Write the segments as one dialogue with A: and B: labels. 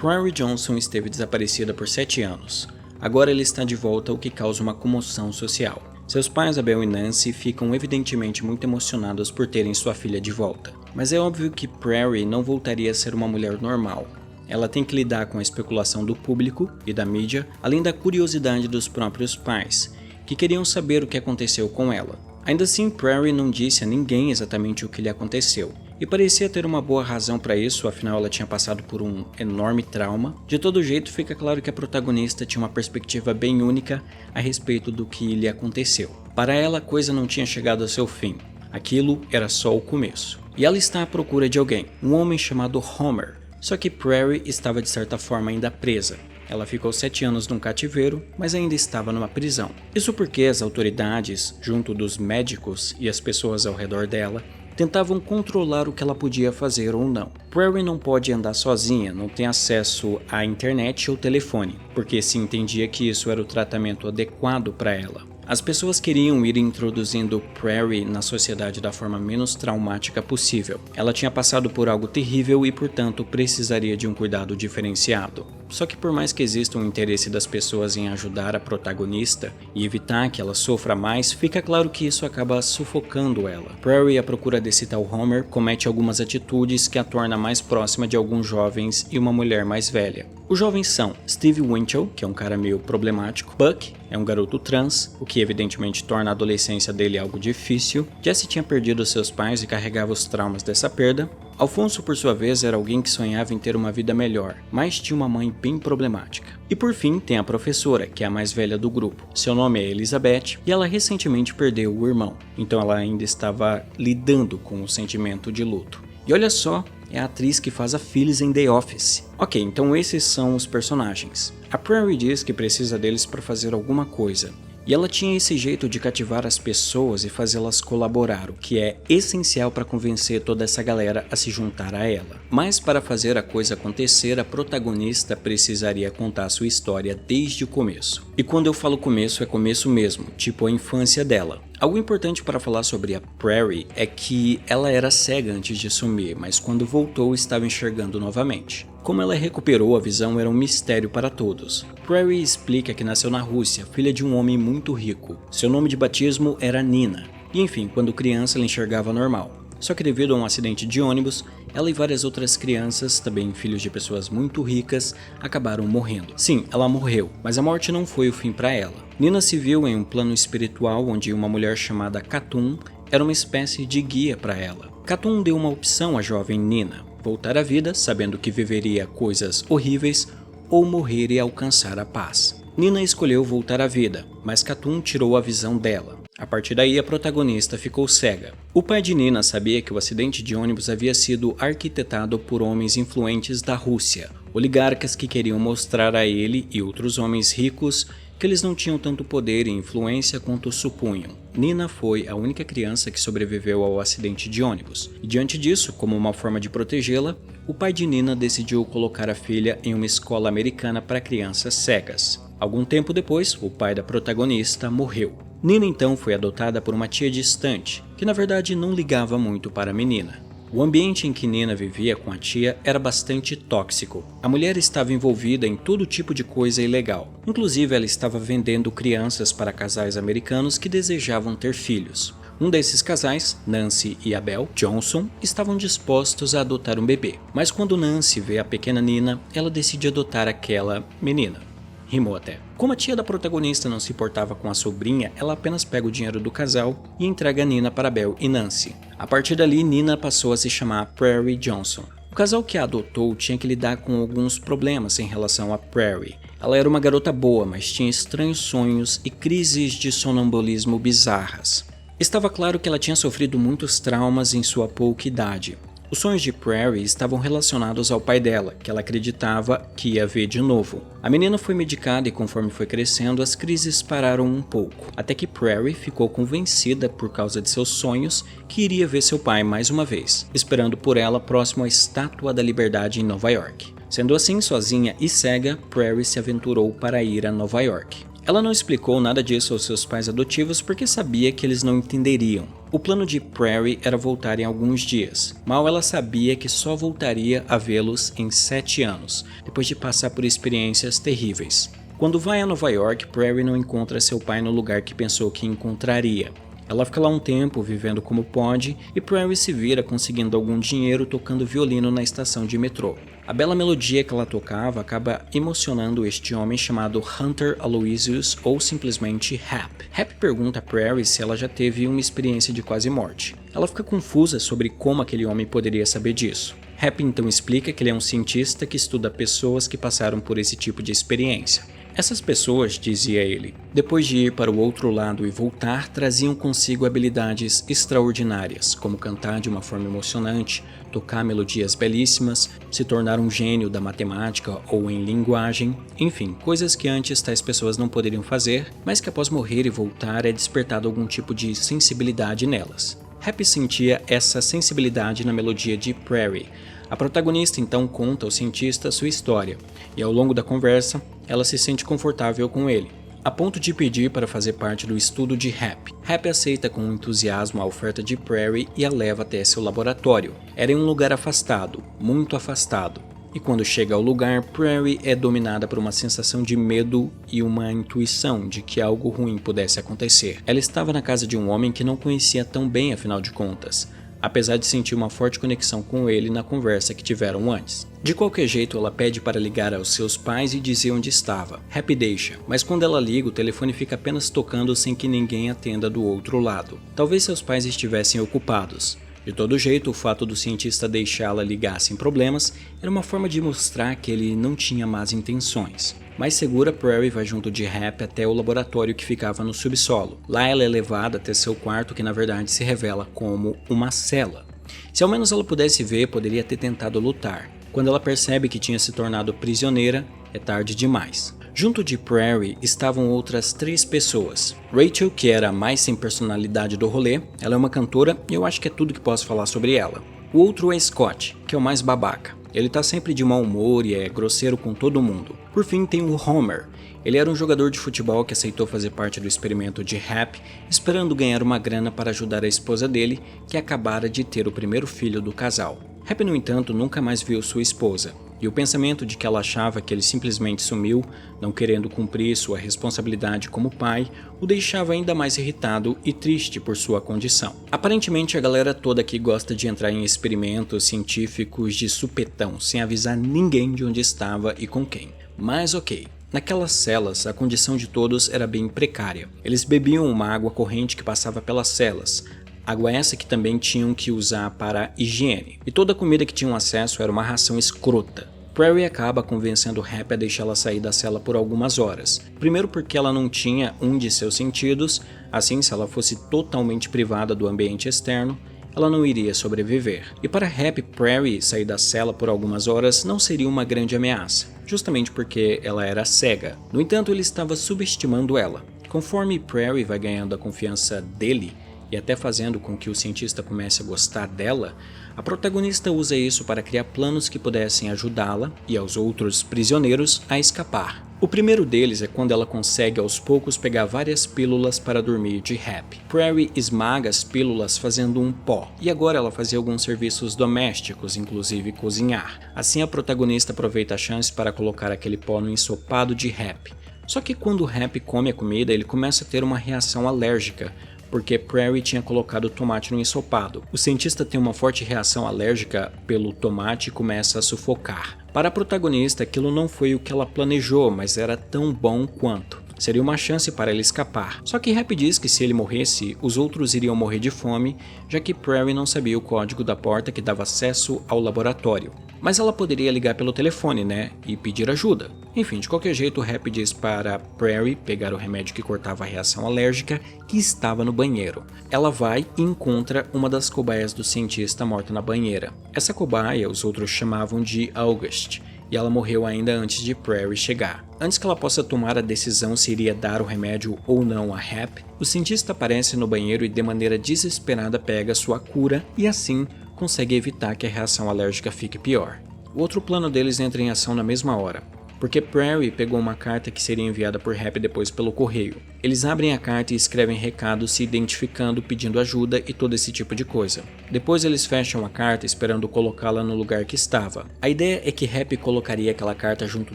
A: Prairie Johnson esteve desaparecida por 7 anos. Agora ela está de volta, o que causa uma comoção social. Seus pais, Abel e Nancy, ficam evidentemente muito emocionados por terem sua filha de volta. Mas é óbvio que Prairie não voltaria a ser uma mulher normal. Ela tem que lidar com a especulação do público e da mídia, além da curiosidade dos próprios pais, que queriam saber o que aconteceu com ela. Ainda assim, Prairie não disse a ninguém exatamente o que lhe aconteceu, e parecia ter uma boa razão para isso, afinal ela tinha passado por um enorme trauma. De todo jeito, fica claro que a protagonista tinha uma perspectiva bem única a respeito do que lhe aconteceu. Para ela, a coisa não tinha chegado ao seu fim. Aquilo era só o começo. E ela está à procura de alguém, um homem chamado Homer. Só que Prairie estava de certa forma ainda presa. Ela ficou 7 anos num cativeiro, mas ainda estava numa prisão. Isso porque as autoridades, junto dos médicos e as pessoas ao redor dela, tentavam controlar o que ela podia fazer ou não. Prairie não pode andar sozinha, não tem acesso à internet ou telefone, porque se entendia que isso era o tratamento adequado para ela. As pessoas queriam ir introduzindo Prairie na sociedade da forma menos traumática possível. Ela tinha passado por algo terrível e, portanto, precisaria de um cuidado diferenciado. Só que por mais que exista um interesse das pessoas em ajudar a protagonista e evitar que ela sofra mais, fica claro que isso acaba sufocando ela. Prairie, à procura desse tal Homer, comete algumas atitudes que a torna mais próxima de alguns jovens e uma mulher mais velha. Os jovens são Steve Winchell, que é um cara meio problemático, Buck, é um garoto trans, o que evidentemente torna a adolescência dele algo difícil. Jesse tinha perdido seus pais e carregava os traumas dessa perda. Alfonso, por sua vez, era alguém que sonhava em ter uma vida melhor, mas tinha uma mãe bem problemática. E por fim, tem a professora, que é a mais velha do grupo. Seu nome é Elizabeth e ela recentemente perdeu o irmão, então ela ainda estava lidando com o sentimento de luto. E olha só, é a atriz que faz a Phyllis em The Office. Ok, então esses são os personagens. A Prairie diz que precisa deles para fazer alguma coisa. E ela tinha esse jeito de cativar as pessoas e fazê-las colaborar, o que é essencial para convencer toda essa galera a se juntar a ela. Mas para fazer a coisa acontecer, a protagonista precisaria contar sua história desde o começo. E quando eu falo começo, é começo mesmo, tipo a infância dela. Algo importante para falar sobre a Prairie é que ela era cega antes de sumir, mas quando voltou estava enxergando novamente. Como ela recuperou a visão era um mistério para todos. Prairie explica que nasceu na Rússia, filha de um homem muito rico. Seu nome de batismo era Nina. E enfim, quando criança ela enxergava normal. Só que devido a um acidente de ônibus, ela e várias outras crianças, também filhos de pessoas muito ricas, acabaram morrendo. Sim, ela morreu, mas a morte não foi o fim para ela. Nina se viu em um plano espiritual onde uma mulher chamada Katun era uma espécie de guia para ela. Katun deu uma opção à jovem Nina: voltar à vida, sabendo que viveria coisas horríveis, ou morrer e alcançar a paz. Nina escolheu voltar à vida, mas Katun tirou a visão dela. A partir daí, a protagonista ficou cega. O pai de Nina sabia que o acidente de ônibus havia sido arquitetado por homens influentes da Rússia, oligarcas que queriam mostrar a ele e outros homens ricos que eles não tinham tanto poder e influência quanto supunham. Nina foi a única criança que sobreviveu ao acidente de ônibus, e diante disso, como uma forma de protegê-la, o pai de Nina decidiu colocar a filha em uma escola americana para crianças cegas. Algum tempo depois, o pai da protagonista morreu. Nina então foi adotada por uma tia distante, que na verdade não ligava muito para a menina. O ambiente em que Nina vivia com a tia era bastante tóxico. A mulher estava envolvida em todo tipo de coisa ilegal. Inclusive, ela estava vendendo crianças para casais americanos que desejavam ter filhos. Um desses casais, Nancy e Abel Johnson, estavam dispostos a adotar um bebê. Mas quando Nancy vê a pequena Nina, ela decide adotar aquela menina. Rimou até. Como a tia da protagonista não se importava com a sobrinha, ela apenas pega o dinheiro do casal e entrega Nina para Belle e Nancy. A partir dali, Nina passou a se chamar Prairie Johnson. O casal que a adotou tinha que lidar com alguns problemas em relação a Prairie. Ela era uma garota boa, mas tinha estranhos sonhos e crises de sonambulismo bizarras. Estava claro que ela tinha sofrido muitos traumas em sua pouca idade. Os sonhos de Prairie estavam relacionados ao pai dela, que ela acreditava que ia ver de novo. A menina foi medicada e conforme foi crescendo, as crises pararam um pouco, até que Prairie ficou convencida por causa de seus sonhos que iria ver seu pai mais uma vez, esperando por ela próximo à Estátua da Liberdade em Nova York. Sendo assim, sozinha e cega, Prairie se aventurou para ir a Nova York. Ela não explicou nada disso aos seus pais adotivos porque sabia que eles não entenderiam. O plano de Prairie era voltar em alguns dias. Mal ela sabia que só voltaria a vê-los em 7 anos, depois de passar por experiências terríveis. Quando vai a Nova York, Prairie não encontra seu pai no lugar que pensou que encontraria. Ela fica lá um tempo, vivendo como pode, e Prairie se vira conseguindo algum dinheiro tocando violino na estação de metrô. A bela melodia que ela tocava acaba emocionando este homem chamado Hunter Aloysius, ou simplesmente Hap. Hap pergunta a Prairie se ela já teve uma experiência de quase morte. Ela fica confusa sobre como aquele homem poderia saber disso. Hap então explica que ele é um cientista que estuda pessoas que passaram por esse tipo de experiência. Essas pessoas, dizia ele, depois de ir para o outro lado e voltar, traziam consigo habilidades extraordinárias, como cantar de uma forma emocionante, tocar melodias belíssimas, se tornar um gênio da matemática ou em linguagem, enfim, coisas que antes tais pessoas não poderiam fazer, mas que após morrer e voltar é despertado algum tipo de sensibilidade nelas. Hap sentia essa sensibilidade na melodia de Prairie. A protagonista então conta ao cientista sua história, e ao longo da conversa, ela se sente confortável com ele, a ponto de pedir para fazer parte do estudo de Hap. Hap aceita com entusiasmo a oferta de Prairie e a leva até seu laboratório. Era em um lugar afastado, muito afastado. E quando chega ao lugar, Prairie é dominada por uma sensação de medo e uma intuição de que algo ruim pudesse acontecer. Ela estava na casa de um homem que não conhecia tão bem, afinal de contas, apesar de sentir uma forte conexão com ele na conversa que tiveram antes. De qualquer jeito, ela pede para ligar aos seus pais e dizer onde estava. Hap deixa, mas quando ela liga, o telefone fica apenas tocando sem que ninguém atenda do outro lado. Talvez seus pais estivessem ocupados. De todo jeito, o fato do cientista deixá-la ligar sem problemas era uma forma de mostrar que ele não tinha más intenções. Mais segura, Prairie vai junto de Hap até o laboratório que ficava no subsolo. Lá ela é levada até seu quarto, que na verdade se revela como uma cela. Se ao menos ela pudesse ver, poderia ter tentado lutar. Quando ela percebe que tinha se tornado prisioneira, é tarde demais. Junto de Prairie estavam outras 3 pessoas. Rachel, que era a mais sem personalidade do rolê, ela é uma cantora e eu acho que é tudo que posso falar sobre ela. O outro é Scott, que é o mais babaca. Ele tá sempre de mau humor e é grosseiro com todo mundo. Por fim tem o Homer. Ele era um jogador de futebol que aceitou fazer parte do experimento de Hap, esperando ganhar uma grana para ajudar a esposa dele, que acabara de ter o primeiro filho do casal. Hap, no entanto, nunca mais viu sua esposa, e o pensamento de que ela achava que ele simplesmente sumiu, não querendo cumprir sua responsabilidade como pai, o deixava ainda mais irritado e triste por sua condição. Aparentemente, a galera toda aqui gosta de entrar em experimentos científicos de supetão, sem avisar ninguém de onde estava e com quem. Mas ok. Naquelas celas, a condição de todos era bem precária. Eles bebiam uma água corrente que passava pelas celas, água essa que também tinham que usar para higiene. E toda a comida que tinham acesso era uma ração escrota. Prairie acaba convencendo Hap a deixá-la sair da cela por algumas horas. Primeiro porque ela não tinha um de seus sentidos, assim se ela fosse totalmente privada do ambiente externo, ela não iria sobreviver. E para Hap, Prairie sair da cela por algumas horas não seria uma grande ameaça, justamente porque ela era cega. No entanto, ele estava subestimando ela. Conforme Prairie vai ganhando a confiança dele, e até fazendo com que o cientista comece a gostar dela, a protagonista usa isso para criar planos que pudessem ajudá-la e aos outros prisioneiros a escapar. O primeiro deles é quando ela consegue aos poucos pegar várias pílulas para dormir de Hap. Prairie esmaga as pílulas fazendo um pó, e agora ela fazia alguns serviços domésticos, inclusive cozinhar. Assim a protagonista aproveita a chance para colocar aquele pó no ensopado de Hap. Só que quando Hap come a comida, ele começa a ter uma reação alérgica, porque Prairie tinha colocado o tomate no ensopado. O cientista tem uma forte reação alérgica pelo tomate e começa a sufocar. Para a protagonista, aquilo não foi o que ela planejou, mas era tão bom quanto. Seria uma chance para ele escapar. Só que Hap diz que se ele morresse, os outros iriam morrer de fome, já que Prairie não sabia o código da porta que dava acesso ao laboratório. Mas ela poderia ligar pelo telefone, né? E pedir ajuda. Enfim, de qualquer jeito, Hap diz para Prairie pegar o remédio que cortava a reação alérgica que estava no banheiro. Ela vai e encontra uma das cobaias do cientista morta na banheira. Essa cobaia os outros chamavam de August, e ela morreu ainda antes de Prairie chegar. Antes que ela possa tomar a decisão se iria dar o remédio ou não a Hap, o cientista aparece no banheiro e de maneira desesperada pega sua cura e assim consegue evitar que a reação alérgica fique pior. O outro plano deles entra em ação na mesma hora. porque Prairie pegou uma carta que seria enviada por Happy depois pelo correio. Eles abrem a carta e escrevem recados se identificando, pedindo ajuda e todo esse tipo de coisa. Depois eles fecham a carta esperando colocá-la no lugar que estava. A ideia é que Happy colocaria aquela carta junto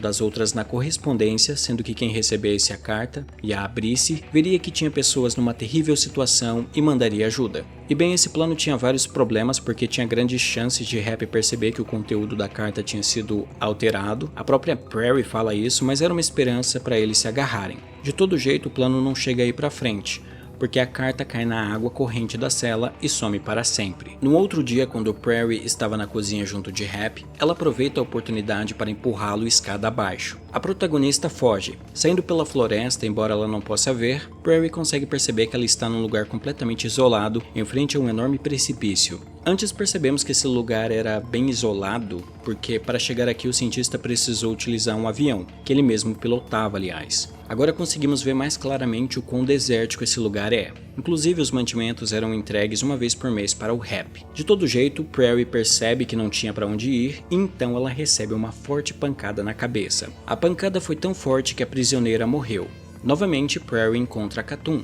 A: das outras na correspondência, sendo que quem recebesse a carta e a abrisse, veria que tinha pessoas numa terrível situação e mandaria ajuda. E bem, esse plano tinha vários problemas porque tinha grandes chances de Happy perceber que o conteúdo da carta tinha sido alterado. A própria Prairie fala isso, mas era uma esperança para eles se agarrarem. De todo jeito, o plano não chega aí pra frente, porque a carta cai na água corrente da cela e some para sempre. No outro dia, quando Prairie estava na cozinha junto de Happy, ela aproveita a oportunidade para empurrá-lo escada abaixo. A protagonista foge. Saindo pela floresta, embora ela não possa ver, Prairie consegue perceber que ela está num lugar completamente isolado, em frente a um enorme precipício. Antes percebemos que esse lugar era bem isolado, porque para chegar aqui o cientista precisou utilizar um avião, que ele mesmo pilotava, aliás. Agora conseguimos ver mais claramente o quão desértico esse lugar é. Inclusive os mantimentos eram entregues uma vez por mês para o Happy. De todo jeito, Prairie percebe que não tinha para onde ir, e então ela recebe uma forte pancada na cabeça. A pancada foi tão forte que a prisioneira morreu. Novamente, Prairie encontra Khatun.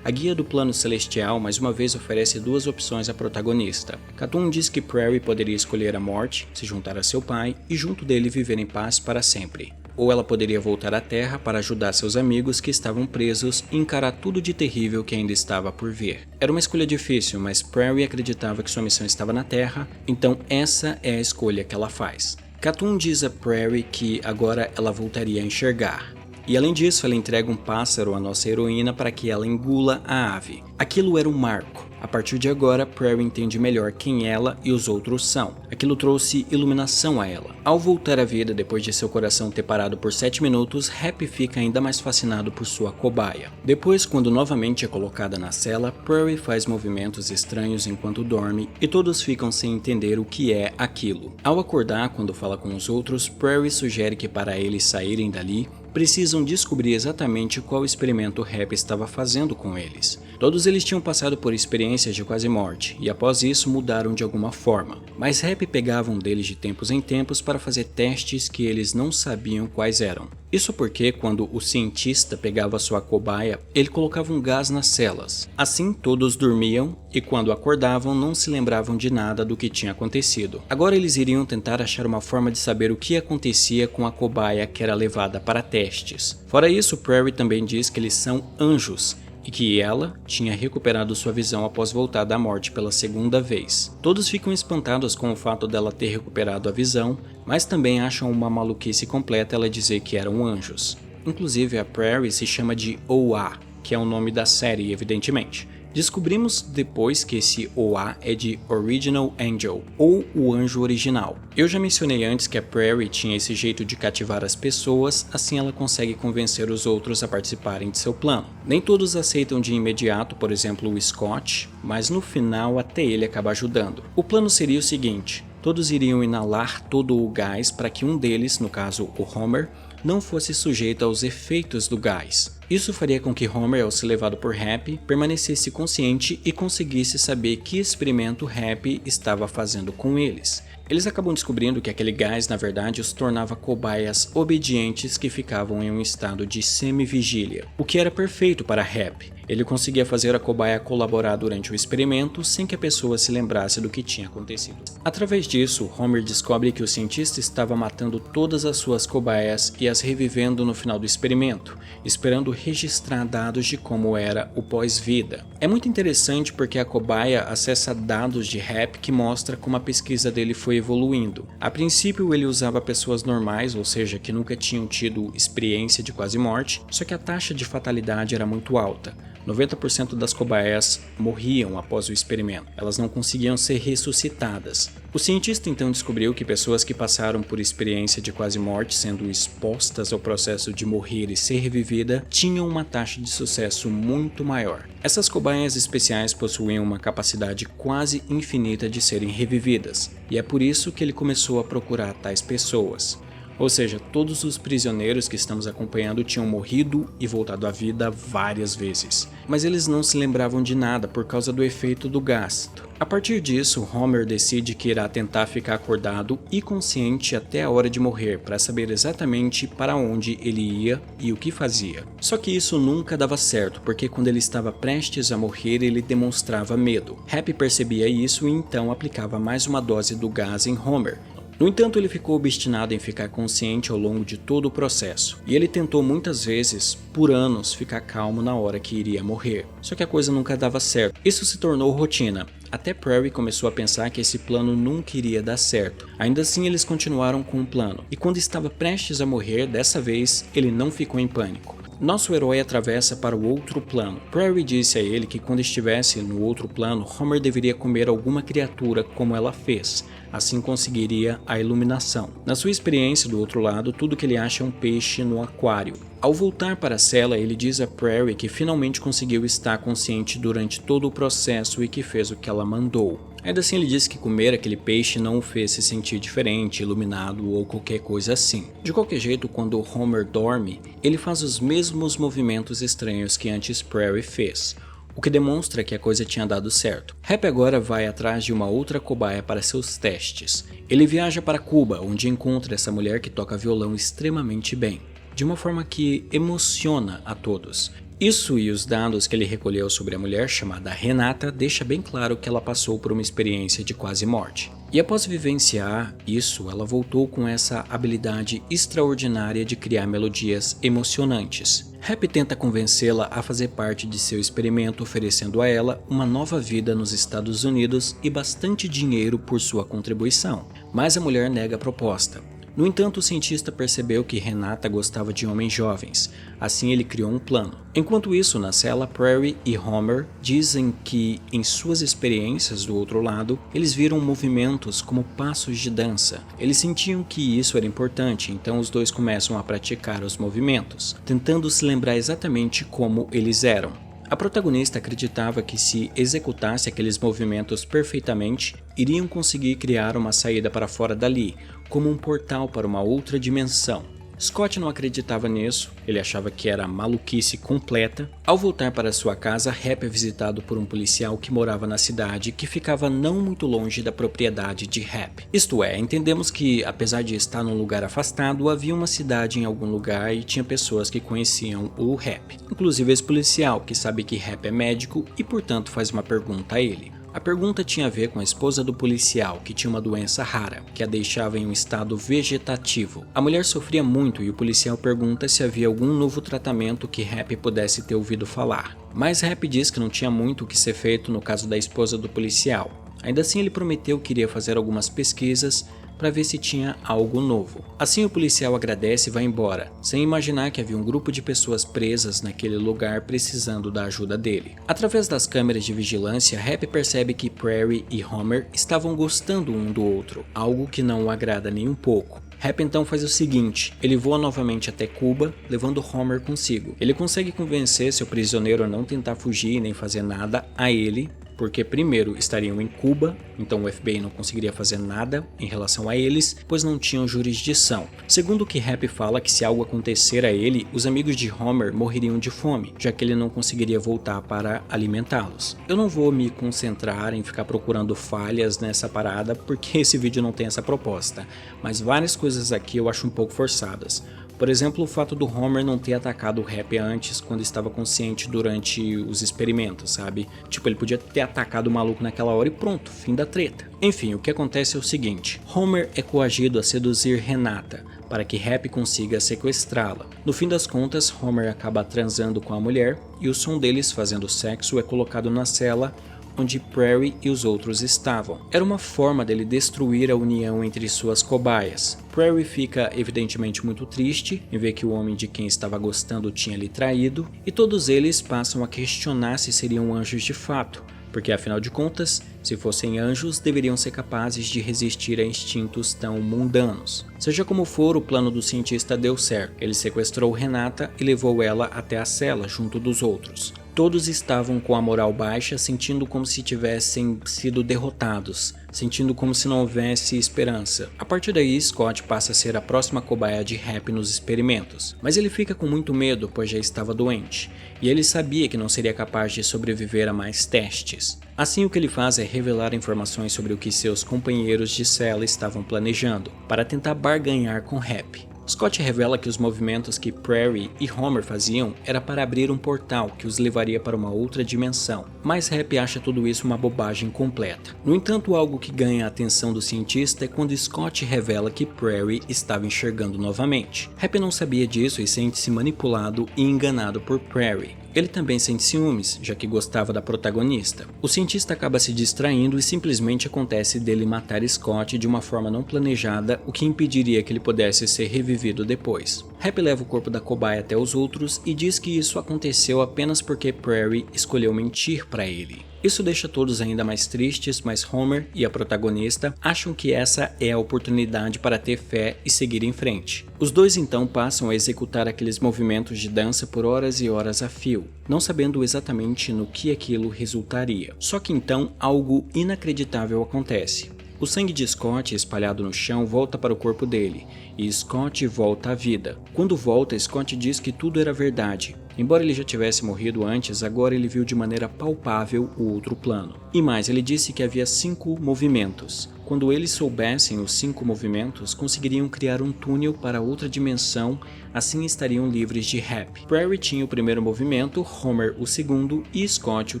A: A guia do plano celestial mais uma vez oferece duas opções à protagonista. Khatun diz que Prairie poderia escolher a morte, se juntar a seu pai e junto dele viver em paz para sempre. Ou ela poderia voltar à Terra para ajudar seus amigos que estavam presos e encarar tudo de terrível que ainda estava por vir. Era uma escolha difícil, mas Prairie acreditava que sua missão estava na Terra, então essa é a escolha que ela faz. Khatun diz a Prairie que agora ela voltaria a enxergar. E além disso, ela entrega um pássaro à nossa heroína para que ela engula a ave. Aquilo era um marco. A partir de agora, Prairie entende melhor quem ela e os outros são. Aquilo trouxe iluminação a ela. Ao voltar à vida depois de seu coração ter parado por 7 minutos, Happy fica ainda mais fascinado por sua cobaia. Depois, quando novamente é colocada na cela, Prairie faz movimentos estranhos enquanto dorme e todos ficam sem entender o que é aquilo. Ao acordar, quando fala com os outros, Prairie sugere que para eles saírem dali, precisam descobrir exatamente qual experimento Happy estava fazendo com eles. Todos eles tinham passado por experiências de quase morte, e após isso mudaram de alguma forma. Mas Happy pegava um deles de tempos em tempos para fazer testes que eles não sabiam quais eram. Isso porque, quando o cientista pegava sua cobaia, ele colocava um gás nas celas. Assim, todos dormiam e, quando acordavam, não se lembravam de nada do que tinha acontecido. Agora eles iriam tentar achar uma forma de saber o que acontecia com a cobaia que era levada para testes. Fora isso, Prairie também diz que eles são anjos, e que ela tinha recuperado sua visão após voltar da morte pela segunda vez. Todos ficam espantados com o fato dela ter recuperado a visão, mas também acham uma maluquice completa ela dizer que eram anjos. Inclusive a Prairie se chama de OA, que é o nome da série, evidentemente. Descobrimos depois que esse OA é de Original Angel, ou o anjo original. Eu já mencionei antes que a Prairie tinha esse jeito de cativar as pessoas, assim ela consegue convencer os outros a participarem de seu plano. Nem todos aceitam de imediato, por exemplo o Scott, mas no final até ele acaba ajudando. O plano seria o seguinte: todos iriam inalar todo o gás para que um deles, no caso o Homer, não fosse sujeito aos efeitos do gás. Isso faria com que Homer, ao ser levado por Happy, permanecesse consciente e conseguisse saber que experimento Happy estava fazendo com eles. Eles acabam descobrindo que aquele gás na verdade os tornava cobaias obedientes que ficavam em um estado de semi-vigília, o que era perfeito para Happy. Ele conseguia fazer a cobaia colaborar durante o experimento sem que a pessoa se lembrasse do que tinha acontecido. Através disso, Homer descobre que o cientista estava matando todas as suas cobaias e as revivendo no final do experimento, esperando registrar dados de como era o pós-vida. É muito interessante porque a cobaia acessa dados de Happy que mostra como a pesquisa dele foi evoluindo. A princípio ele usava pessoas normais, ou seja, que nunca tinham tido experiência de quase morte, só que a taxa de fatalidade era muito alta. 90% das cobaias morriam após o experimento, elas não conseguiam ser ressuscitadas. O cientista então descobriu que pessoas que passaram por experiência de quase morte, sendo expostas ao processo de morrer e ser revivida, tinham uma taxa de sucesso muito maior. Essas cobaias especiais possuíam uma capacidade quase infinita de serem revividas, e é por isso que ele começou a procurar tais pessoas. Ou seja, todos os prisioneiros que estamos acompanhando tinham morrido e voltado à vida várias vezes. Mas eles não se lembravam de nada por causa do efeito do gás. A partir disso, Homer decide que irá tentar ficar acordado e consciente até a hora de morrer para saber exatamente para onde ele ia e o que fazia. Só que isso nunca dava certo, porque quando ele estava prestes a morrer, ele demonstrava medo. Happy percebia isso e então aplicava mais uma dose do gás em Homer. No entanto, ele ficou obstinado em ficar consciente ao longo de todo o processo, e ele tentou muitas vezes, por anos, ficar calmo na hora que iria morrer. Só que a coisa nunca dava certo. Isso se tornou rotina. Até Prairie começou a pensar que esse plano nunca iria dar certo. Ainda assim, eles continuaram com o plano, e quando estava prestes a morrer, dessa vez, ele não ficou em pânico. Nosso herói atravessa para o outro plano. Prairie disse a ele que quando estivesse no outro plano, Homer deveria comer alguma criatura como ela fez, assim conseguiria a iluminação. Na sua experiência do outro lado, tudo que ele acha é um peixe no aquário. Ao voltar para a cela, ele diz a Prairie que finalmente conseguiu estar consciente durante todo o processo e que fez o que ela mandou. Ainda assim, ele disse que comer aquele peixe não o fez se sentir diferente, iluminado ou qualquer coisa assim. De qualquer jeito, quando Homer dorme, ele faz os mesmos movimentos estranhos que antes Prairie fez, o que demonstra que a coisa tinha dado certo. Happy agora vai atrás de uma outra cobaia para seus testes. Ele viaja para Cuba, onde encontra essa mulher que toca violão extremamente bem, de uma forma que emociona a todos. Isso e os dados que ele recolheu sobre a mulher chamada Renata deixa bem claro que ela passou por uma experiência de quase morte. E após vivenciar isso, ela voltou com essa habilidade extraordinária de criar melodias emocionantes. Happy tenta convencê-la a fazer parte de seu experimento, oferecendo a ela uma nova vida nos Estados Unidos e bastante dinheiro por sua contribuição, mas a mulher nega a proposta. No entanto, o cientista percebeu que Renata gostava de homens jovens, assim ele criou um plano. Enquanto isso, na cela, Prairie e Homer dizem que, em suas experiências do outro lado, eles viram movimentos como passos de dança. Eles sentiam que isso era importante, então os dois começam a praticar os movimentos, tentando se lembrar exatamente como eles eram. A protagonista acreditava que se executasse aqueles movimentos perfeitamente, iriam conseguir criar uma saída para fora dali, como um portal para uma outra dimensão. Scott não acreditava nisso, ele achava que era maluquice completa. Ao voltar para sua casa, Happy é visitado por um policial que morava na cidade que ficava não muito longe da propriedade de Happy. Isto é, entendemos que, apesar de estar num lugar afastado, havia uma cidade em algum lugar e tinha pessoas que conheciam o Happy. Inclusive esse policial, que sabe que Happy é médico e portanto faz uma pergunta a ele. A pergunta tinha a ver com a esposa do policial, que tinha uma doença rara, que a deixava em um estado vegetativo. A mulher sofria muito e o policial pergunta se havia algum novo tratamento que Happy pudesse ter ouvido falar. Mas Happy diz que não tinha muito o que ser feito no caso da esposa do policial. Ainda assim, ele prometeu que iria fazer algumas pesquisas para ver se tinha algo novo. Assim, o policial agradece e vai embora, sem imaginar que havia um grupo de pessoas presas naquele lugar precisando da ajuda dele. Através das câmeras de vigilância, Happy percebe que Prairie e Homer estavam gostando um do outro, algo que não o agrada nem um pouco. Happy então faz o seguinte, ele voa novamente até Cuba, levando Homer consigo. Ele consegue convencer seu prisioneiro a não tentar fugir nem fazer nada a ele, porque primeiro estariam em Cuba, então o FBI não conseguiria fazer nada em relação a eles, pois não tinham jurisdição. Segundo o que Happy fala, que se algo acontecer a ele, os amigos de Homer morreriam de fome, já que ele não conseguiria voltar para alimentá-los. Eu não vou me concentrar em ficar procurando falhas nessa parada, porque esse vídeo não tem essa proposta, mas várias coisas aqui eu acho um pouco forçadas. Por exemplo, o fato do Homer não ter atacado o Happy antes quando estava consciente durante os experimentos, sabe? Tipo, ele podia ter atacado o maluco naquela hora e pronto, fim da treta. Enfim, o que acontece é o seguinte, Homer é coagido a seduzir Renata, para que Happy consiga sequestrá-la. No fim das contas, Homer acaba transando com a mulher e o som deles fazendo sexo é colocado na cela onde Prairie e os outros estavam. Era uma forma dele destruir a união entre suas cobaias. Prairie fica evidentemente muito triste em ver que o homem de quem estava gostando tinha lhe traído, e todos eles passam a questionar se seriam anjos de fato, porque afinal de contas, se fossem anjos, deveriam ser capazes de resistir a instintos tão mundanos. Seja como for, o plano do cientista deu certo. Ele sequestrou Renata e levou ela até a cela junto dos outros. Todos estavam com a moral baixa, sentindo como se tivessem sido derrotados, sentindo como se não houvesse esperança. A partir daí, Scott passa a ser a próxima cobaia de Happy nos experimentos, mas ele fica com muito medo, pois já estava doente, e ele sabia que não seria capaz de sobreviver a mais testes. Assim, o que ele faz é revelar informações sobre o que seus companheiros de cela estavam planejando, para tentar barganhar com Happy. Scott revela que os movimentos que Prairie e Homer faziam era para abrir um portal que os levaria para uma outra dimensão, mas Happy acha tudo isso uma bobagem completa. No entanto, algo que ganha a atenção do cientista é quando Scott revela que Prairie estava enxergando novamente. Happy não sabia disso e sente-se manipulado e enganado por Prairie. Ele também sente ciúmes, já que gostava da protagonista. O cientista acaba se distraindo e simplesmente acontece dele matar Scott de uma forma não planejada, o que impediria que ele pudesse ser revivido depois. Happy leva o corpo da cobaia até os outros e diz que isso aconteceu apenas porque Prairie escolheu mentir para ele. Isso deixa todos ainda mais tristes, mas Homer e a protagonista acham que essa é a oportunidade para ter fé e seguir em frente. Os dois então passam a executar aqueles movimentos de dança por horas e horas a fio, não sabendo exatamente no que aquilo resultaria. Só que então algo inacreditável acontece. O sangue de Scott espalhado no chão volta para o corpo dele, e Scott volta à vida. Quando volta, Scott diz que tudo era verdade. Embora ele já tivesse morrido antes, agora ele viu de maneira palpável o outro plano. E mais, ele disse que havia 5 movimentos. Quando eles soubessem os 5 movimentos, conseguiriam criar um túnel para outra dimensão, assim estariam livres de Happy. Prairie tinha o primeiro movimento, Homer o segundo e Scott o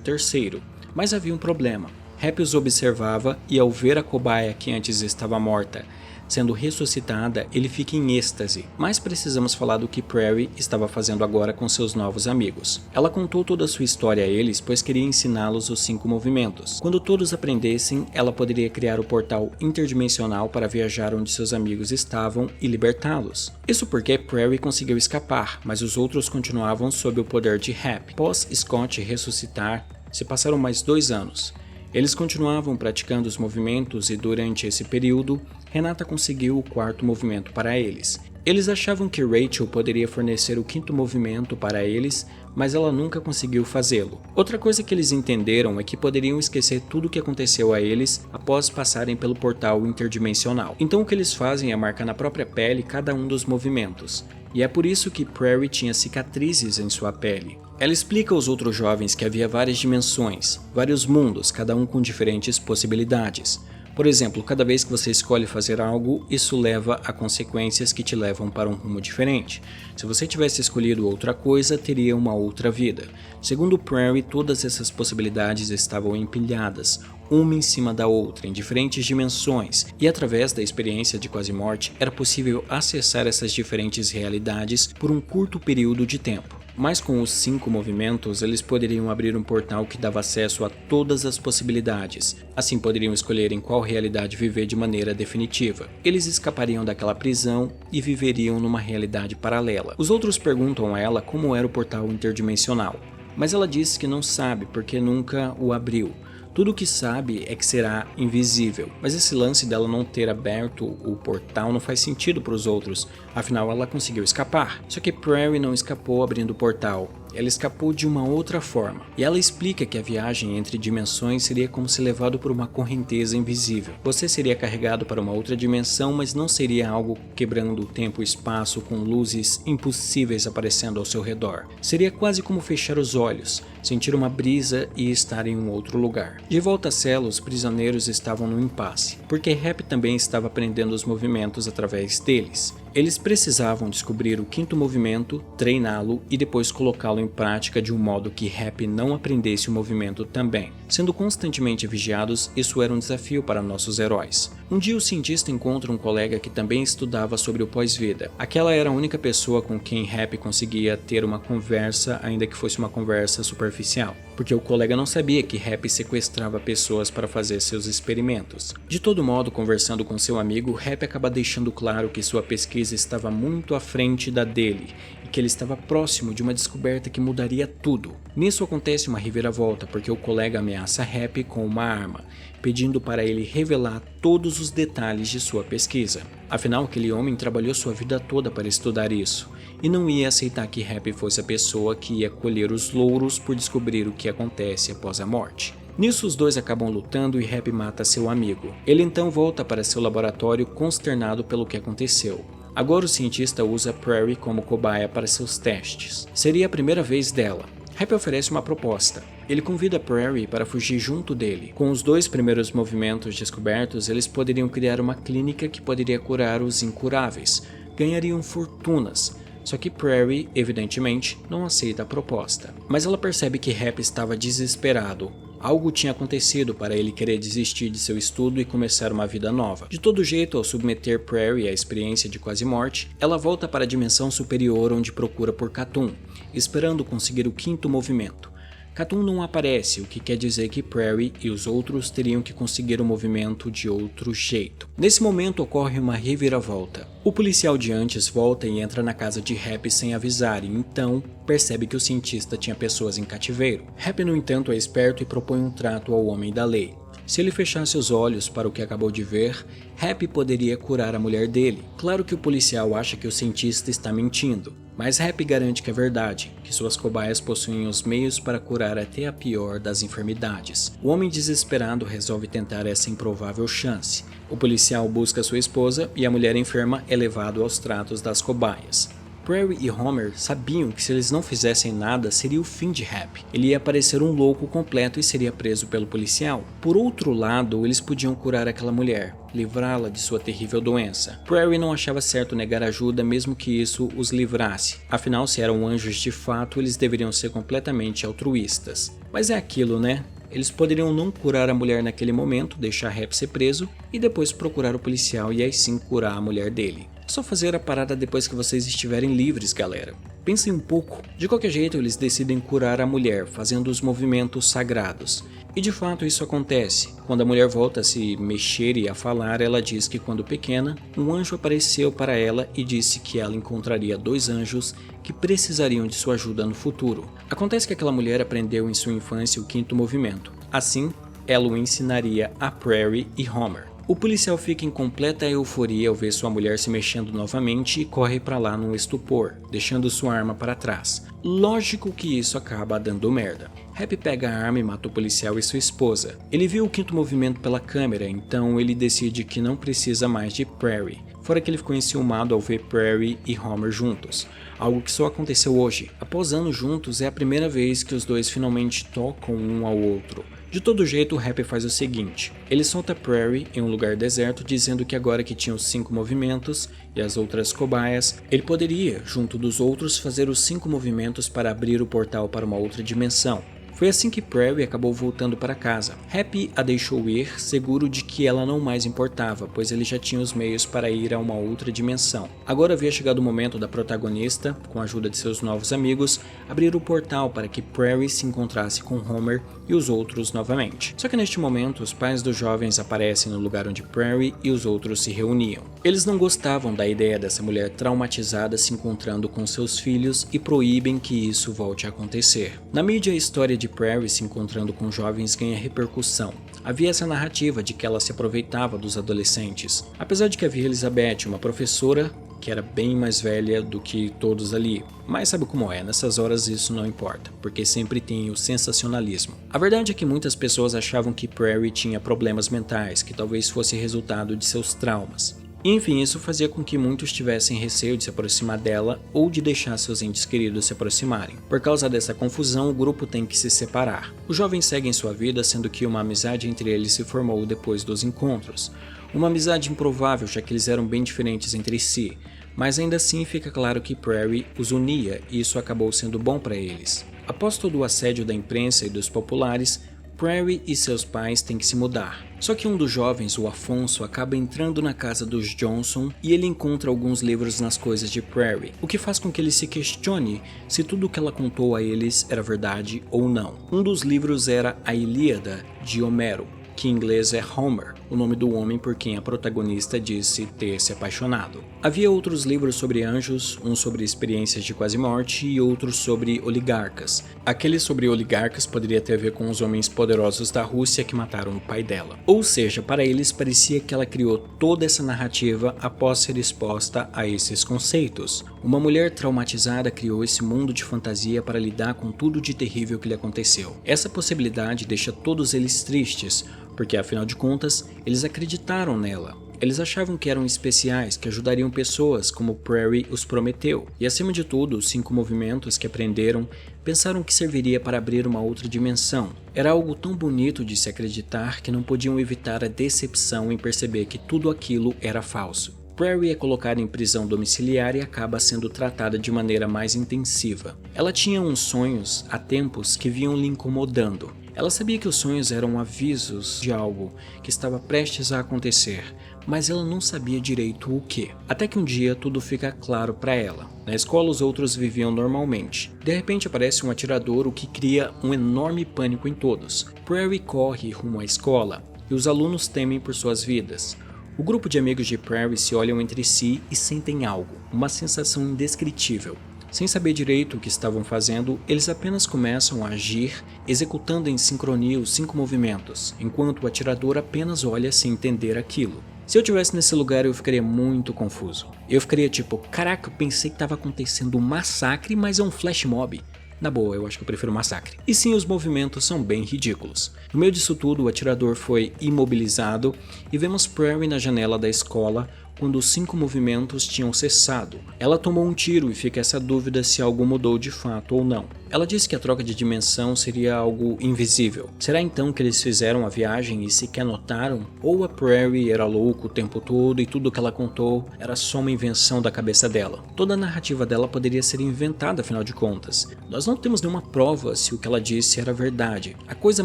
A: terceiro. Mas havia um problema. Happy os observava e ao ver a cobaia que antes estava morta sendo ressuscitada, ele fica em êxtase. Mas precisamos falar do que Prairie estava fazendo agora com seus novos amigos. Ela contou toda a sua história a eles, pois queria ensiná-los os 5 movimentos. Quando todos aprendessem, ela poderia criar o portal interdimensional para viajar onde seus amigos estavam e libertá-los. Isso porque Prairie conseguiu escapar, mas os outros continuavam sob o poder de Happy. Após Scott ressuscitar, se passaram mais 2 anos. Eles continuavam praticando os movimentos e durante esse período, Renata conseguiu o 4º movimento para eles. Eles achavam que Rachel poderia fornecer o 5º movimento para eles, mas ela nunca conseguiu fazê-lo. Outra coisa que eles entenderam é que poderiam esquecer tudo o que aconteceu a eles após passarem pelo portal interdimensional. Então o que eles fazem é marcar na própria pele cada um dos movimentos. E é por isso que Prairie tinha cicatrizes em sua pele. Ela explica aos outros jovens que havia várias dimensões, vários mundos, cada um com diferentes possibilidades. Por exemplo, cada vez que você escolhe fazer algo, isso leva a consequências que te levam para um rumo diferente. Se você tivesse escolhido outra coisa, teria uma outra vida. Segundo Prairie, todas essas possibilidades estavam empilhadas, uma em cima da outra, em diferentes dimensões, e através da experiência de quase morte, era possível acessar essas diferentes realidades por um curto período de tempo. Mas com os 5 movimentos, eles poderiam abrir um portal que dava acesso a todas as possibilidades. Assim poderiam escolher em qual realidade viver de maneira definitiva. Eles escapariam daquela prisão e viveriam numa realidade paralela. Os outros perguntam a ela como era o portal interdimensional, mas ela diz que não sabe porque nunca o abriu. Tudo o que sabe é que será invisível, mas esse lance dela não ter aberto o portal não faz sentido para os outros, afinal ela conseguiu escapar. Só que Prairie não escapou abrindo o portal, ela escapou de uma outra forma. E ela explica que a viagem entre dimensões seria como se levado por uma correnteza invisível. Você seria carregado para uma outra dimensão, mas não seria algo quebrando o tempo e espaço com luzes impossíveis aparecendo ao seu redor. Seria quase como fechar os olhos, sentir uma brisa e estar em um outro lugar. De volta à cela, os prisioneiros estavam no impasse, porque Happy também estava aprendendo os movimentos através deles. Eles precisavam descobrir o 5º movimento, treiná-lo e depois colocá-lo em prática de um modo que Happy não aprendesse o movimento também. Sendo constantemente vigiados, isso era um desafio para nossos heróis. Um dia o cientista encontra um colega que também estudava sobre o pós-vida. Aquela era a única pessoa com quem Happy conseguia ter uma conversa, ainda que fosse uma conversa superficial, porque o colega não sabia que Happy sequestrava pessoas para fazer seus experimentos. De todo modo, conversando com seu amigo, Happy acaba deixando claro que sua pesquisa estava muito à frente da dele, e porque ele estava próximo de uma descoberta que mudaria tudo. Nisso acontece uma reviravolta porque o colega ameaça Happy com uma arma, pedindo para ele revelar todos os detalhes de sua pesquisa. Afinal, aquele homem trabalhou sua vida toda para estudar isso, e não ia aceitar que Happy fosse a pessoa que ia colher os louros por descobrir o que acontece após a morte. Nisso, os dois acabam lutando e Happy mata seu amigo. Ele então volta para seu laboratório consternado pelo que aconteceu. Agora o cientista usa Prairie como cobaia para seus testes. Seria a primeira vez dela. Happy oferece uma proposta. Ele convida Prairie para fugir junto dele. Com os 2 primeiros movimentos descobertos, eles poderiam criar uma clínica que poderia curar os incuráveis. Ganhariam fortunas. Só que Prairie, evidentemente, não aceita a proposta. Mas ela percebe que Happy estava desesperado. Algo tinha acontecido para ele querer desistir de seu estudo e começar uma vida nova. De todo jeito, ao submeter Prairie à experiência de quase morte, ela volta para a dimensão superior onde procura por Katum, esperando conseguir o 5º movimento. Katum não aparece, o que quer dizer que Prairie e os outros teriam que conseguir o movimento de outro jeito. Nesse momento ocorre uma reviravolta. O policial de antes volta e entra na casa de Happy sem avisar e então percebe que o cientista tinha pessoas em cativeiro. Happy, no entanto, é esperto e propõe um trato ao homem da lei. Se ele fechasse os olhos para o que acabou de ver, Happy poderia curar a mulher dele. Claro que o policial acha que o cientista está mentindo, mas Happy garante que é verdade, que suas cobaias possuem os meios para curar até a pior das enfermidades. O homem desesperado resolve tentar essa improvável chance. O policial busca sua esposa e a mulher enferma é levado aos tratos das cobaias. Prairie e Homer sabiam que se eles não fizessem nada seria o fim de Happy. Ele ia parecer um louco completo e seria preso pelo policial. Por outro lado, eles podiam curar aquela mulher, livrá-la de sua terrível doença. Prairie não achava certo negar ajuda mesmo que isso os livrasse. Afinal, se eram anjos de fato, eles deveriam ser completamente altruístas. Mas é aquilo, né? Eles poderiam não curar a mulher naquele momento, deixar Happy ser preso e depois procurar o policial e aí sim curar a mulher dele. É só fazer a parada depois que vocês estiverem livres, galera. Pensem um pouco. De qualquer jeito, eles decidem curar a mulher, fazendo os movimentos sagrados. E de fato isso acontece. Quando a mulher volta a se mexer e a falar, ela diz que quando pequena, um anjo apareceu para ela e disse que ela encontraria 2 anjos que precisariam de sua ajuda no futuro. Acontece que aquela mulher aprendeu em sua infância o 5º movimento. Assim, ela o ensinaria a Prairie e Homer. O policial fica em completa euforia ao ver sua mulher se mexendo novamente e corre para lá num estupor, deixando sua arma para trás. Lógico que isso acaba dando merda. Happy pega a arma e mata o policial e sua esposa. Ele viu o 5º movimento pela câmera, então ele decide que não precisa mais de Prairie. Fora que ele ficou enciumado ao ver Prairie e Homer juntos. Algo que só aconteceu hoje. Após anos juntos, é a primeira vez que os dois finalmente tocam um ao outro. De todo jeito, o Happy faz o seguinte, ele solta Prairie em um lugar deserto dizendo que agora que tinha os 5 movimentos e as outras cobaias, ele poderia, junto dos outros, fazer os 5 movimentos para abrir o portal para uma outra dimensão. Foi assim que Prairie acabou voltando para casa. Happy a deixou ir, seguro de que ela não mais importava, pois ele já tinha os meios para ir a uma outra dimensão. Agora havia chegado o momento da protagonista, com a ajuda de seus novos amigos, abrir o portal para que Prairie se encontrasse com Homer e os outros novamente. Só que neste momento, os pais dos jovens aparecem no lugar onde Prairie e os outros se reuniam. Eles não gostavam da ideia dessa mulher traumatizada se encontrando com seus filhos e proíbem que isso volte a acontecer. Na mídia, a história de Prairie se encontrando com jovens ganha repercussão. Havia essa narrativa de que ela se aproveitava dos adolescentes. Apesar de que havia Elizabeth, uma professora que era bem mais velha do que todos ali. Mas sabe como é, nessas horas isso não importa, porque sempre tem o sensacionalismo. A verdade é que muitas pessoas achavam que Prairie tinha problemas mentais, que talvez fosse resultado de seus traumas. Enfim, isso fazia com que muitos tivessem receio de se aproximar dela ou de deixar seus entes queridos se aproximarem. Por causa dessa confusão, o grupo tem que se separar. Os jovens seguem sua vida, sendo que uma amizade entre eles se formou depois dos encontros. Uma amizade improvável, já que eles eram bem diferentes entre si, mas ainda assim fica claro que Prairie os unia e isso acabou sendo bom para eles. Após todo o assédio da imprensa e dos populares, Prairie e seus pais têm que se mudar. Só que um dos jovens, o Afonso, acaba entrando na casa dos Johnson e ele encontra alguns livros nas coisas de Prairie, o que faz com que ele se questione se tudo o que ela contou a eles era verdade ou não. Um dos livros era a Ilíada de Homero, que em inglês é Homer. o nome do homem por quem a protagonista disse ter se apaixonado. Havia outros livros sobre anjos, um sobre experiências de quase morte e outro sobre oligarcas. Aquele sobre oligarcas poderia ter a ver com os homens poderosos da Rússia que mataram o pai dela. Ou seja, para eles parecia que ela criou toda essa narrativa após ser exposta a esses conceitos. Uma mulher traumatizada criou esse mundo de fantasia para lidar com tudo de terrível que lhe aconteceu. Essa possibilidade deixa todos eles tristes, porque afinal de contas, eles acreditaram nela. Eles achavam que eram especiais, que ajudariam pessoas, como Prairie os prometeu. E acima de tudo, os 5 movimentos que aprenderam, pensaram que serviria para abrir uma outra dimensão. Era algo tão bonito de se acreditar que não podiam evitar a decepção em perceber que tudo aquilo era falso. Prairie é colocada em prisão domiciliar e acaba sendo tratada de maneira mais intensiva. Ela tinha uns sonhos há tempos que vinham lhe incomodando. Ela sabia que os sonhos eram avisos de algo que estava prestes a acontecer, mas ela não sabia direito o que. Até que um dia tudo fica claro para ela. Na escola os outros viviam normalmente. De repente aparece um atirador, o que cria um enorme pânico em todos. Prairie corre rumo à escola e os alunos temem por suas vidas. O grupo de amigos de Prairie se olham entre si e sentem algo, uma sensação indescritível. Sem saber direito o que estavam fazendo, eles apenas começam a agir, executando em sincronia os 5 movimentos, enquanto o atirador apenas olha sem entender aquilo. Se eu estivesse nesse lugar eu ficaria muito confuso. Eu ficaria tipo, caraca, eu pensei que estava acontecendo um massacre, mas é um flash mob. Na boa, eu acho que eu prefiro massacre. E sim, os movimentos são bem ridículos. No meio disso tudo, o atirador foi imobilizado e vemos Prairie na janela da escola quando os 5 movimentos tinham cessado. Ela tomou um tiro e fica essa dúvida se algo mudou de fato ou não. Ela disse que a troca de dimensão seria algo invisível. Será então que eles fizeram a viagem e sequer notaram? Ou a Prairie era louca o tempo todo e tudo que ela contou era só uma invenção da cabeça dela? Toda a narrativa dela poderia ser inventada afinal de contas. Nós não temos nenhuma prova se o que ela disse era verdade. A coisa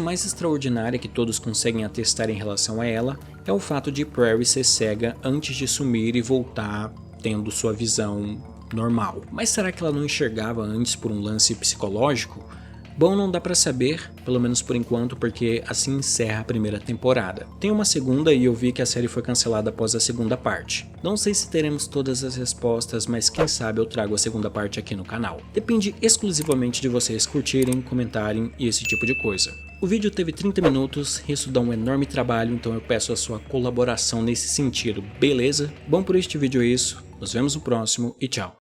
A: mais extraordinária que todos conseguem atestar em relação a ela é o fato de Prairie ser cega antes de sumir e voltar tendo sua visão normal. Mas será que ela não enxergava antes por um lance psicológico? Bom, não dá pra saber, pelo menos por enquanto, porque assim encerra a primeira temporada. Tem uma segunda e eu vi que a série foi cancelada após a segunda parte. Não sei se teremos todas as respostas, mas quem sabe eu trago a segunda parte aqui no canal. Depende exclusivamente de vocês curtirem, comentarem e esse tipo de coisa. O vídeo teve 30 minutos, isso dá um enorme trabalho, então eu peço a sua colaboração nesse sentido, beleza? Bom, por este vídeo é isso, nos vemos no próximo e tchau!